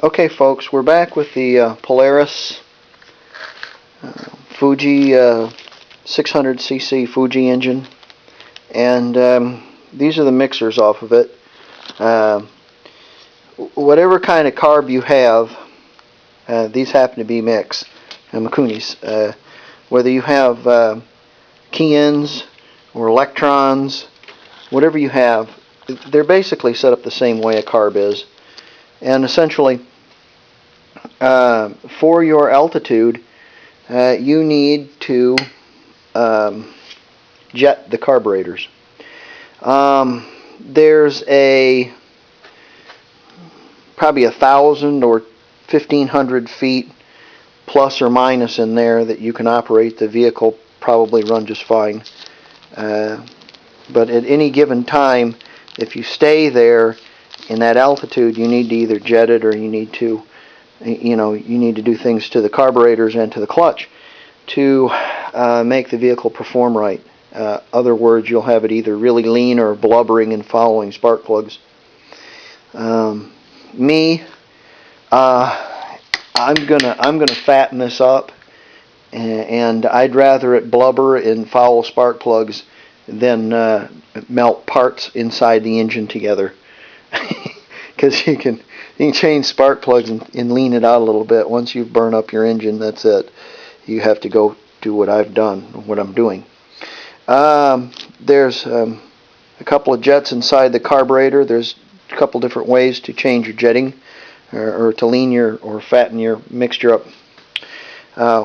Okay folks, we're back with the Polaris Fuji 600cc Fuji engine, and these are the mixers off of it. Whatever kind of carb you have, these happen to be mix Mikunis. Whether you have key-ins or electrons, whatever you have, they're basically set up the same way a carb is. And essentially, for your altitude, you need to jet the carburetors. There's probably 1,000 or 1,500 feet plus or minus in there that you can operate the vehicle, probably run just fine. But at any given time, if you stay there in that altitude, you need to either jet it, or you need to do things to the carburetors and to the clutch to make the vehicle perform right. Other words, you'll have it either really lean or blubbering and following spark plugs. I'm gonna fatten this up, and I'd rather it blubber and foul spark plugs than melt parts inside the engine together. Because you can change spark plugs and lean it out a little bit. Once you burn up your engine, that's it. You have to go do what I've done, what I'm doing. There's a couple of jets inside the carburetor. There's a couple different ways to change your jetting, or to lean or fatten your mixture up.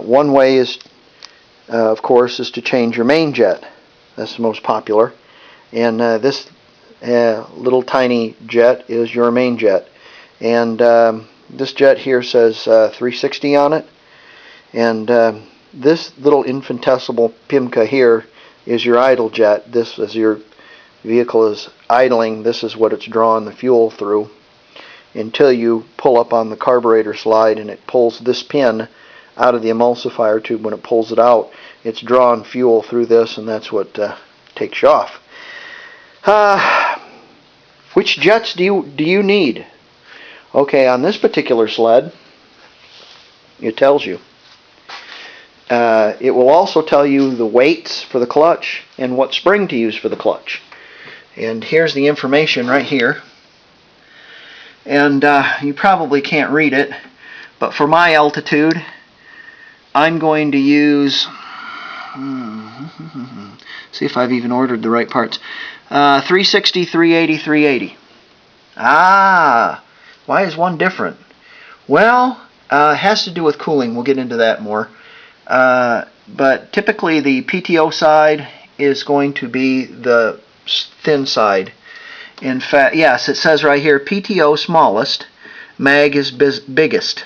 One way is, of course, is to change your main jet. That's the most popular. And this little tiny jet is your main jet. And this jet here says 360 on it. And this little infinitesimal Pimka here is your idle jet. This, as your vehicle is idling, this is what it's drawing the fuel through until you pull up on the carburetor slide and it pulls this pin out of the emulsifier tube. When it pulls it out, it's drawing fuel through this, and that's what takes you off. Which jets do you need? Okay, on this particular sled, it tells you. It will also tell you the weights for the clutch and what spring to use for the clutch. And here's the information right here. And you probably can't read it, but for my altitude, I'm going to use, see if I've even ordered the right parts, 360, 380, 380. Why is one different? Well, it has to do with cooling. We'll get into that more. But typically the PTO side is going to be the thin side. In fact, yes, it says right here, PTO smallest, mag is biggest.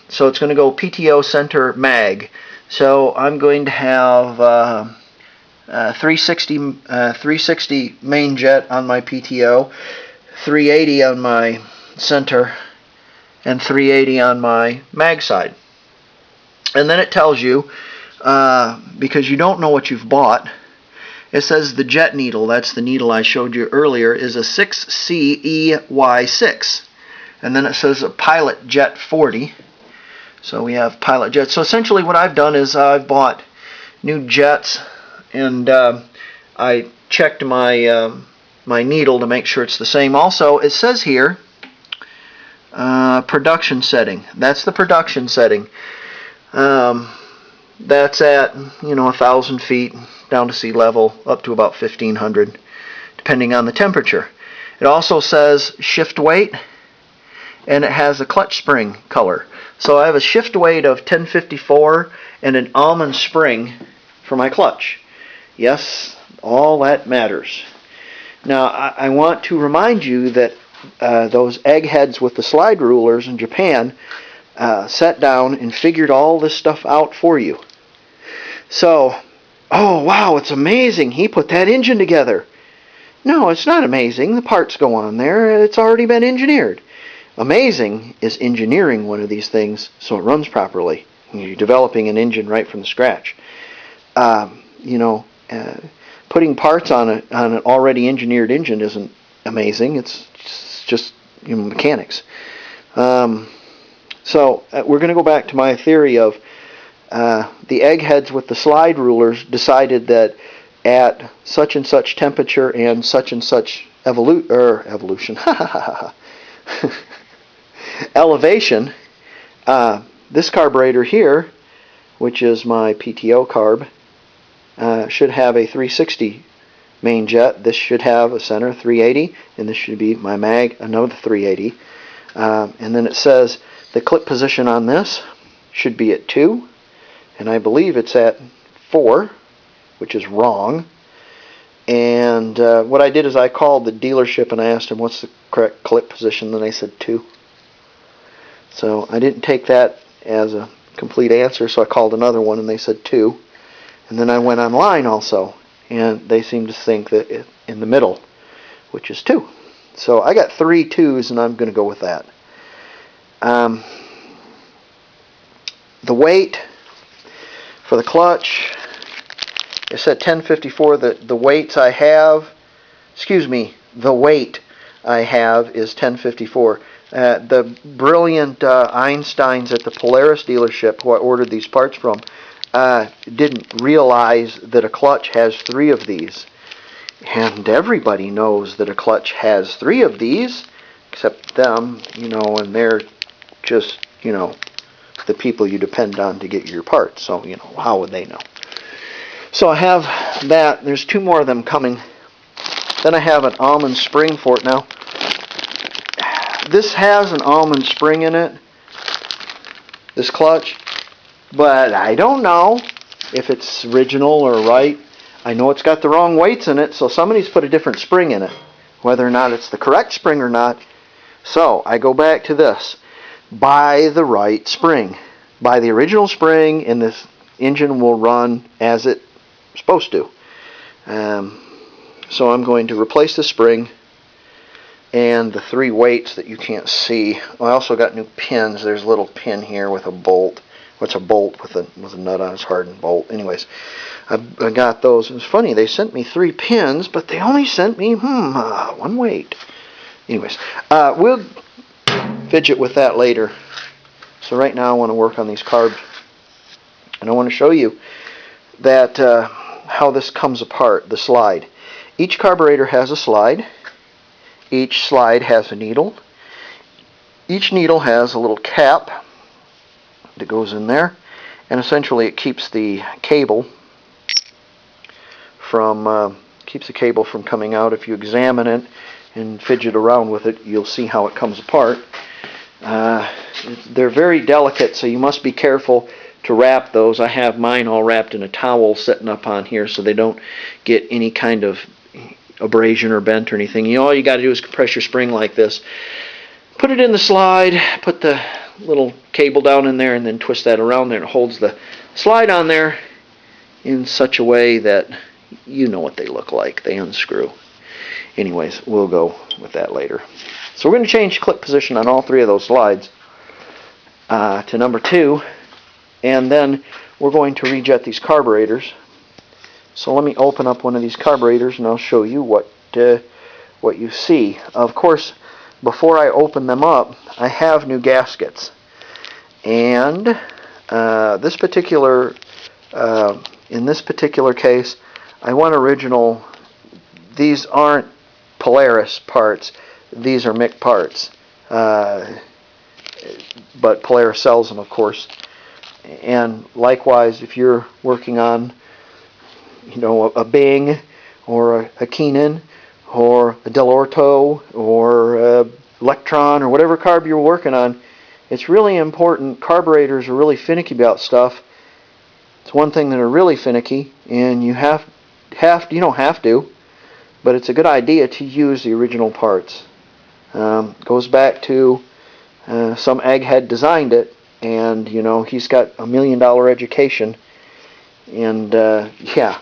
So it's going to go PTO center mag. So I'm going to have 360 main jet on my PTO, 380 on my center, and 380 on my mag side. And then it tells you, because you don't know what you've bought, it says the jet needle, that's the needle I showed you earlier, is a 6CEY6. And then it says a pilot jet 40. So we have pilot jets. So essentially what I've done is I've bought new jets, and I checked my my needle to make sure it's the same. Also, it says here production setting. That's the production setting. That's at 1,000 feet down to sea level, up to about 1,500, depending on the temperature. It also says shift weight, and it has a clutch spring color. So I have a shift weight of 1054 and an almond spring for my clutch. Yes, all that matters. Now, I want to remind you that those eggheads with the slide rulers in Japan sat down and figured all this stuff out for you. So, oh wow, it's amazing, he put that engine together. No, it's not amazing. The parts go on there. It's already been engineered. Amazing is engineering one of these things so it runs properly. You're developing an engine right from the scratch. Putting parts on an already engineered engine isn't amazing. It's just mechanics. So we're going to go back to my theory of the eggheads with the slide rulers decided that at such and such temperature and such evolution elevation, this carburetor here, which is my PTO carb, should have a 360 main jet. This should have a center 380, and this should be my mag, another 380. And then it says the clip position on this should be at 2, and I believe it's at 4, which is wrong. And what I did is I called the dealership and I asked them what's the correct clip position, and they said 2. So I didn't take that as a complete answer, so I called another one and they said 2. And then I went online also, and they seemed to think that it in the middle, which is 2. So I got 3 2s, and I'm going to go with that. The weight for the clutch, it said 1054. The weights I have, the weight I have is 1054. The brilliant Einsteins at the Polaris dealership, who I ordered these parts from, didn't realize that a clutch has 3 of these. And everybody knows that a clutch has 3 of these, except them, and they're just, the people you depend on to get your parts. So, how would they know? So I have that. There's 2 more of them coming. Then I have an almond spring for it now. This has an almond spring in it, this clutch, but I don't know if it's original or right. I know it's got the wrong weights in it, so somebody's put a different spring in it. Whether or not it's the correct spring or not. So I go back to this. Buy the right spring. Buy the original spring, and this engine will run as it's supposed to. So I'm going to replace the spring and the 3 weights that you can't see. I also got new pins. There's a little pin here with a bolt. What's a bolt with a nut on? It's hardened bolt. Anyways, I got those. It's funny, they sent me 3 pins, but they only sent me 1 weight. Anyways, we'll fidget with that later. So right now I want to work on these carbs, and I want to show you that how this comes apart, the slide. Each carburetor has a slide. Each slide has a needle. Each needle has a little cap that goes in there, and essentially it keeps the cable from coming out. If you examine it and fidget around with it, you'll see how it comes apart. They're very delicate, so you must be careful to wrap those. I have mine all wrapped in a towel sitting up on here so they don't get any kind of abrasion or bent or anything. All you got to do is compress your spring like this, put it in the slide, put the little cable down in there, and then twist that around there, and it holds the slide on there in such a way that you know what they look like. They unscrew. Anyways, we'll go with that later. So we're going to change clip position on all 3 of those slides to number 2, and then we're going to rejet these carburetors. So let me open up one of these carburetors, and I'll show you what you see. Of course, before I open them up, I have new gaskets, and in this particular case, I want original. These aren't Polaris parts; these are MIC parts, but Polaris sells them, of course. And likewise, if you're working on a Bing or a Keenan or a Del Orto or a Electron or whatever carb you're working on, it's really important. Carburetors are really finicky about stuff. It's one thing that are really finicky, and you don't have to, but it's a good idea to use the original parts. Goes back to some egghead designed it, and he's got $1 million education. And yeah,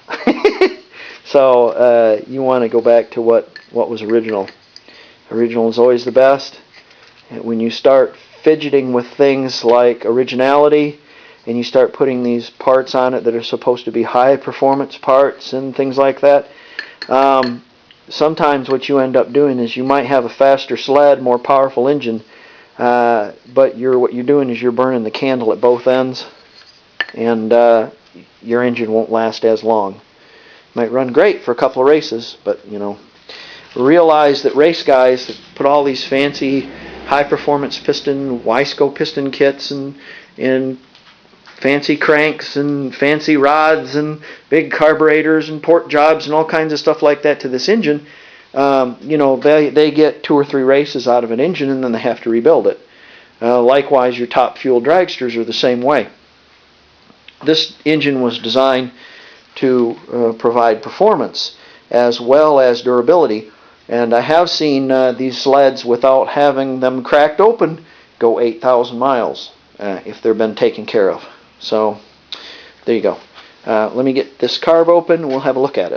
so you want to go back to what was original. Original is always the best. And when you start fidgeting with things like originality, and you start putting these parts on it that are supposed to be high performance parts and things like that, sometimes what you end up doing is you might have a faster sled, more powerful engine, but what you're doing is you're burning the candle at both ends, and your engine won't last as long. Might run great for a couple of races, but you know, realize that race guys that put all these fancy high performance piston, Wiseco piston kits and fancy cranks and fancy rods and big carburetors and port jobs and all kinds of stuff like that to this engine, you know, they get 2 or 3 races out of an engine and then they have to rebuild it. Likewise, your top fuel dragsters are the same way. This engine was designed to provide performance as well as durability, and I have seen these sleds without having them cracked open go 8,000 miles if they've been taken care of. So there you go. Let me get this carb open and we'll have a look at it.